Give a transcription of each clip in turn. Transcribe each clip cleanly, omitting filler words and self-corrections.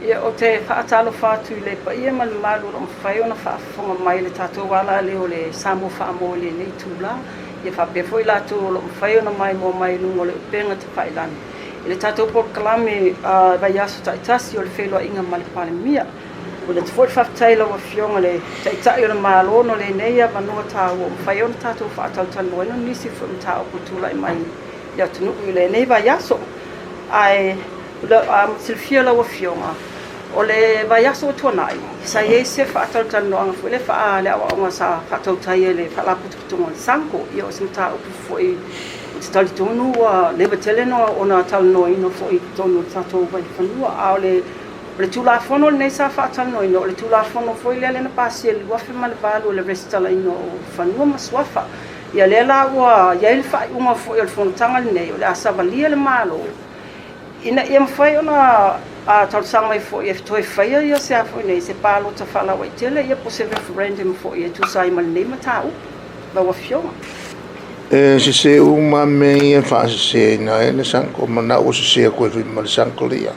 Ia o te whaatalo Tuilaepa ia ma le malu o mawhai ona whaafonga mai le tātou wala leo le Samoa whaamo le nei tūla. Ia whapea foi lātou o mawhai ona mai mo mai lungo le upenga te whailani. I le tātou kalame vai aso taitasi o le Feiloaiga ma le Palemia. O le te foi whaftaila wa fionga le taitai o le mālono le neia manua tāu o mawhai ona tātou whaatautanu eno nisi foi mtao kutula mai ia tunuku i le nei vai aso. Ai silfia la wa fionga. O le vai aso o tuanai, sa iei se whaatautanu anga foi le wha le awa onga sa whaatautai le whaalaputuputunga le sanko ia o se mtao ku foi te tali tonu wa leva tele no ona tal no ino foi tonu tatou vai fanua a le tulafono nei sa fatal no ino le tulafono foi le na pasia le wafe mal balu le restala ino fanua maswafa ia le la wa ia le fa uma foi le fontanga nei le asavalia le malo ina ia foi ona a tal sang mai foi e toi faia ia se foi nei se palo ta fala wa tele ia po se referendum foi e tu sai mal nei matau ba wa fiona se uma me fa se na ne sanko mana o se ko fi mal sanko lia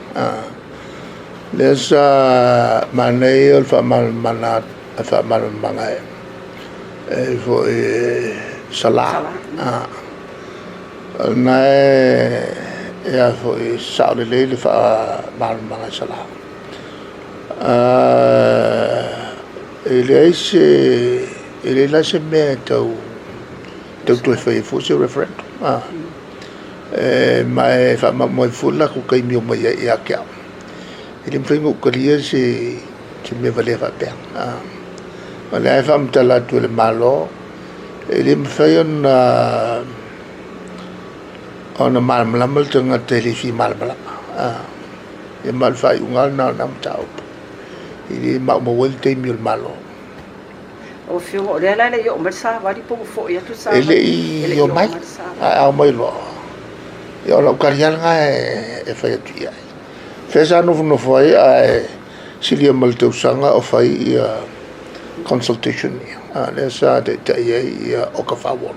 le sa mane o fa mal mana fa mal manga fo sala na ya fo sa le fa mal manga sala ele la se meto Dr. Feifu se referendum. Mai fa mo fulla ku kai mi mo ya kya. Ele mfengo kolia se me vale fa pe. Wala fa mtala tu le malo. Ele mfayon ona mal malamal tanga telefi mal bala. E mal fa ungal na nam tau. Ele ma mo wolte mi malo. O fio le la le yo mersa vari po fo ia tu sa ele yo mai a mai lo yo lo karial nga e fa tu ia fesa no foi a silia malte usanga o fai consultation ia le sa de ia o ka fa wo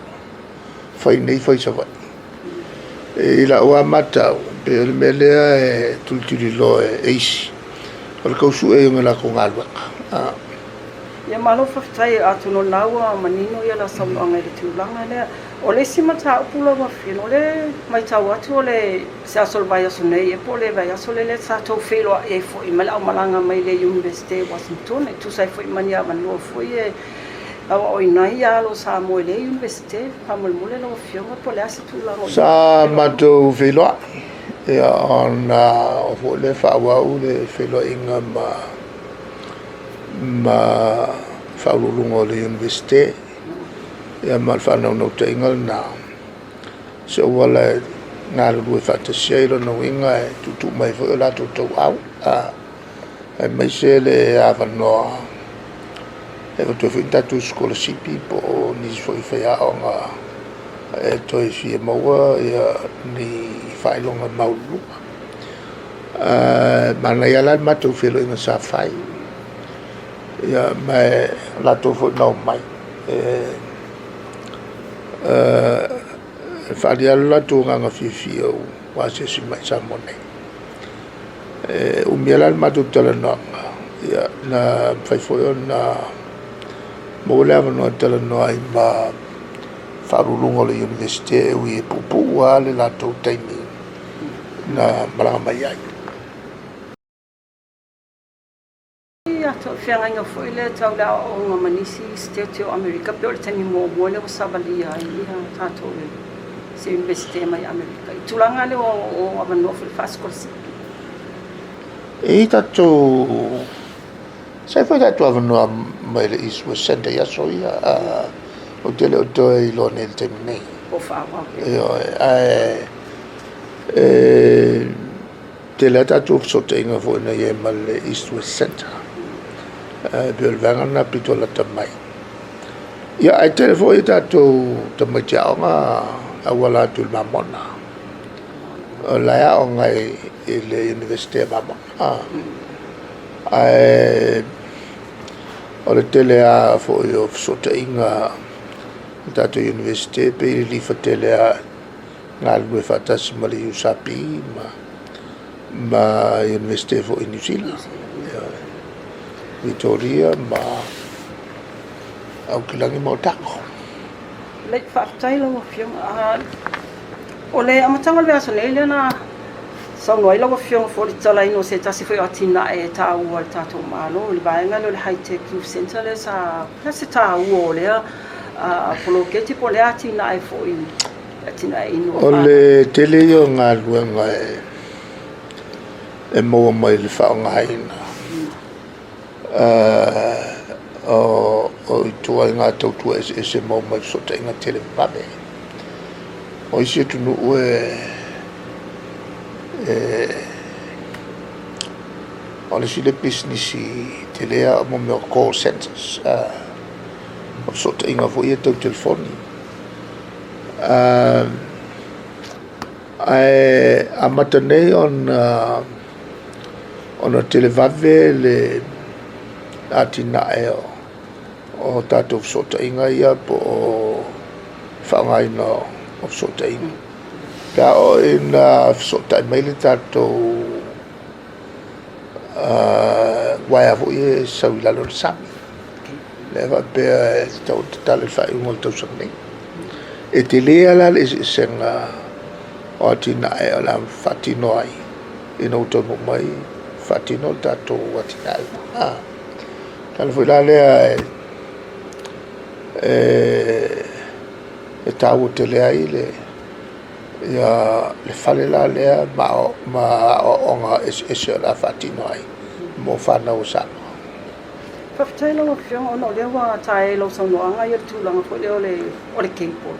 fai nei fai sa vai e la o mata pe le mele tultili lo e isi o ka su e ngala ko ngalwa ia malo whaftai atu no laua manino ia la saunoanga i le tūlanga lea. O le sima tā upula wawhino le mai tau atu o le se aso le vai aso nei e po le vai aso le tātou wheloa e fo i mala o malanga mai le University of Washington e tu sai fo i mani a manua fo i e awa o inai alo sa mo le University pamulmule la wawhionga po le ase tūlanga. Sa matou wheloa e ana o fo le whawau le wheloa inga ma faululungo le university ya mal fa no te ingal na so wala na lu fa te shelo no inga tu mai fo la tu au mai se le avano e to finta tu scholarship po ni fo fa ya nga e to fi mo ya ni fa longa maulu ma ya la ma tu filo inga sa fai ya mai la to fo no mai fa dia la to nga fi o wa se si mai sa mone mi la ma to tele no ya na fai fo na mo la no tele no ai ba fa lungo le university wi pupu wa le la to taimi na bala mai ai to fianga foi le tau la o manisi state o America pe o tani mo le o sabalia i tato le se university mai America i tulanga le o avano fil fast course e tato sai foi tato avano mai le isu sente ya so ya o tele o to i lo nel temne o fa tele tato so tenga foi na ye mal le isu center bel vangana pitola tamai ya ai telefo ita to tamai nga awala tu mamona la ya ngai ile university mamona ai ole tele a fo yo sota inga tato university pe li fatele a ngal me fatas mali usapi ma ma University of New Zealand Victoria ma au kilangi mo tako le whaatai lawa whionga o le amatanga le Australia na sau noi lawa whionga fo le tala ino se tasi whai atina e tā ua le tātou malo le vaenga le high-tech youth center le sa se tā ua o lea polo keti po le atina e fo i atina e ino o le tele yo ngā luenga e moa mai le whaonga haina o i tua i ngā tautua e se moa mai sota i ngā tele pape o isi tunu ue o le sile business i te lea mo mea call centers o sota i ngā fo i e tau telefoni a mata nei ona televave le atina e o tātou sota inga ia po o whangaina o sota inga. Ka o ina sota mai le tātou waiafu i e sauilalo le sami. Lewa pēr e tau tatale whai ungo le tau sangnei. E te lea la le senga o atina e o la whatino ai. Ina utono mai whatino tātou atina e. Tala fui la lea e tau te lea i le whale la lea ma o ngā ese o la whatino ai mo whanau sana. Whawhitai lawa whionga ono lea wa tae lau saunoanga i tūlanga fo leo o le keipo.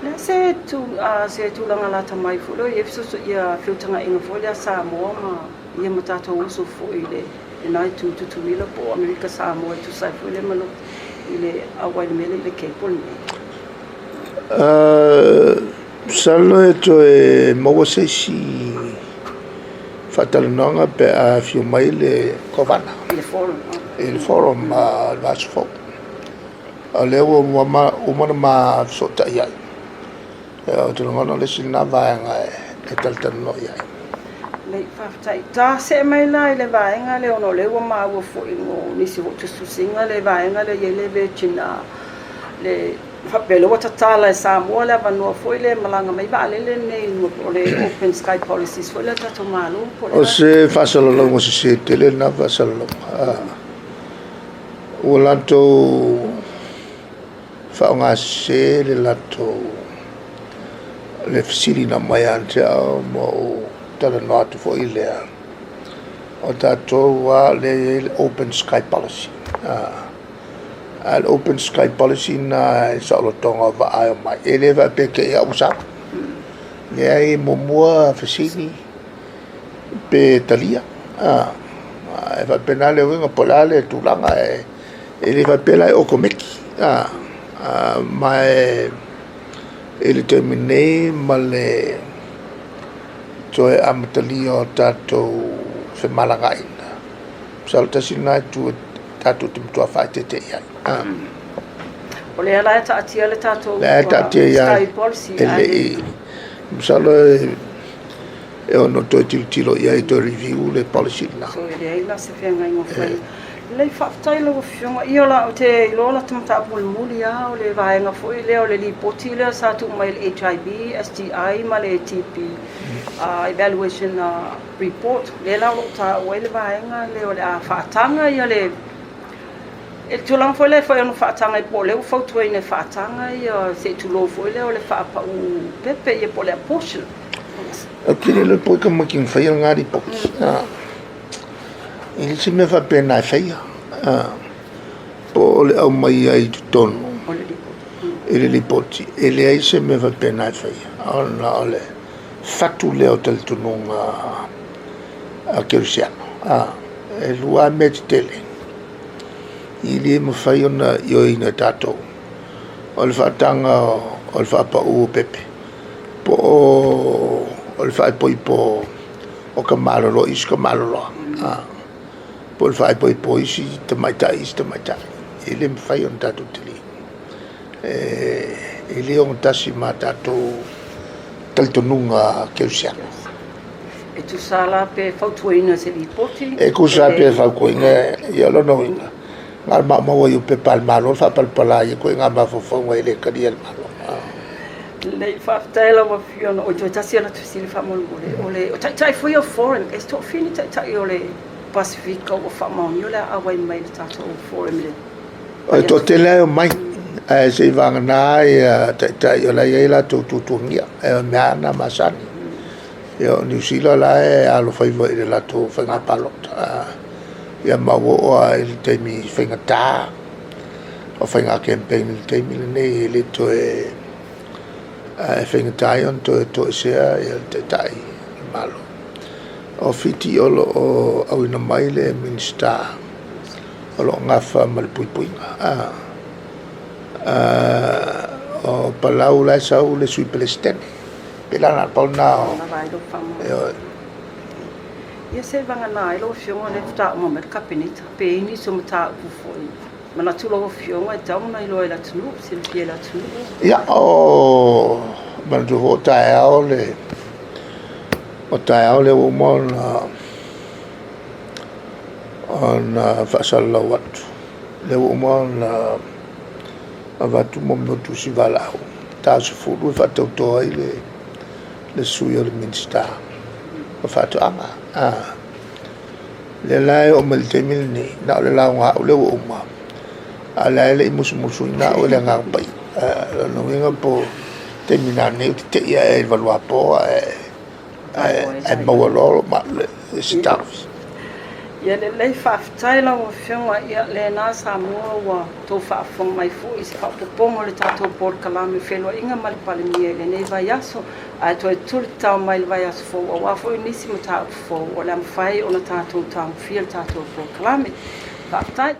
Lea se tūlanga la tamai fo leo i efisusu ia whiutanga inga fo lea Samoa ma ia matatou uso fo i le nai tutuila po Amerika Samoa tu sai fo le malo i le awai mele le keipo ni. Salo e to e maua se si whatalanonga pe a whiu mai le kovana. Il forum last folk. A leo umana ma sota iai. O te ngona le sina vaenga e taltano iai. Le whawhitai. Tā se mai la i le vaenga le ono lewa maua fo ingo nisi ho tu susinga le vaenga le yele ve china le whapelo wa tatala e Samoa le avanua fo i le malanga mai vale le nei o le open sky policies fo i le tato malu. O se whasalalonga se tele na whasalalonga. O lato whaonga se le lato le fisiri na mai ante au mo tala no atu fo i lea. O tātou wa le open sky policy. Al open sky policy na sa olotonga wa ai mai. E lewa peke ia usap. Lea i momua fisiri pe talia. E wa pena le winga polale tūlanga e lewa pela e okomeki. Ma e le terminei ma le toe amatali o tātou whemalangaina. Saltasi nai tu tātou timtua whai te te iai. O lea lai ta atia le tātou sky policy. Ele i. Msalo e ono toi tilo iai toi review le policy na. So e lea ila se whenga ingo whai. Lei whaftai lawa whionga i ola o te ilola tamata muli a o le vaenga fo i lea o le lipoti lea sa tu mai le HIV, STI ma le TP evaluation report. Le la o ta o le vaenga le o le a whaatanga i le e tulang fo le fo ono whaatanga i po leo fautua i ne whaatanga i se tulo fo i leo le whaapa u pepe i po le portion. A kire le poi ka making whai ngāri poki. Ele se me fa pena feia. Po le au mai ai tono. Ele li poti. Ele ai se me fa pena feia. Ona ole fatu le o tel tununga a Keresoma. E lua me tele. Ili me fai ona yo ina tato. O le fatanga o le fapa u pepe. Po o le fai poi po o kamarolo is kamarolo. Por fai poi si te maitai. Ele me fai on tato tili. Ele on tasi ma tato taltonunga Keresoma. E tu sala pe fautuina se ripoti. E kusa pe faukuinga ia lo no inga. Ngal ma o pe palmalo fa palpala ia ko nga ma fo wa ile kadiel malo. Le faftela wa fiona o jo tasi ana tusili fa mol ole o tai for your foreign es to fini tai ole Pacifica o fa mo yola a wai mai tato foreign le. O to tele mai e se vanga na tai ole ia to ngia e me masani. Yo New Zealand la e alo fai mo ile la to fa nga palot. Ia ma o il temi finga ta o fa nga campaign il temi nei le to e finga tai on to se il tai malo o fiti o au ina mai le minister o lo ngafa mal pui o palau la sau le sui palestine pela na pauna ia se vanga na ilo fionga le ta mo mer kabinete pe ni so mata ku foi mana tu lo fionga e tau na ilo ela tu se fiela tu ia o man du hota ole o mon on fasalla wat le o mon avatu mo tu si vala ta se fu lu fa to le sui le minister o fatu anga le lai o mal temil ni na le la nga o le o ma ala le musu na o le nga pai no venga po terminar ne te ia e valua po e mo lo ma le staff ia le lei faafetaila ua fioga ia le na Samoa ua tou faafong mai foʻi se faapopoogo le tatou port kalame Feiloaiga ma le Palemia i lenei vaiaso ae toe tuli tau mai le vaiaso fou auā foʻi nisi ma taʻu fou o le amafai ona tatou taumafia le tatou port kalame faafetai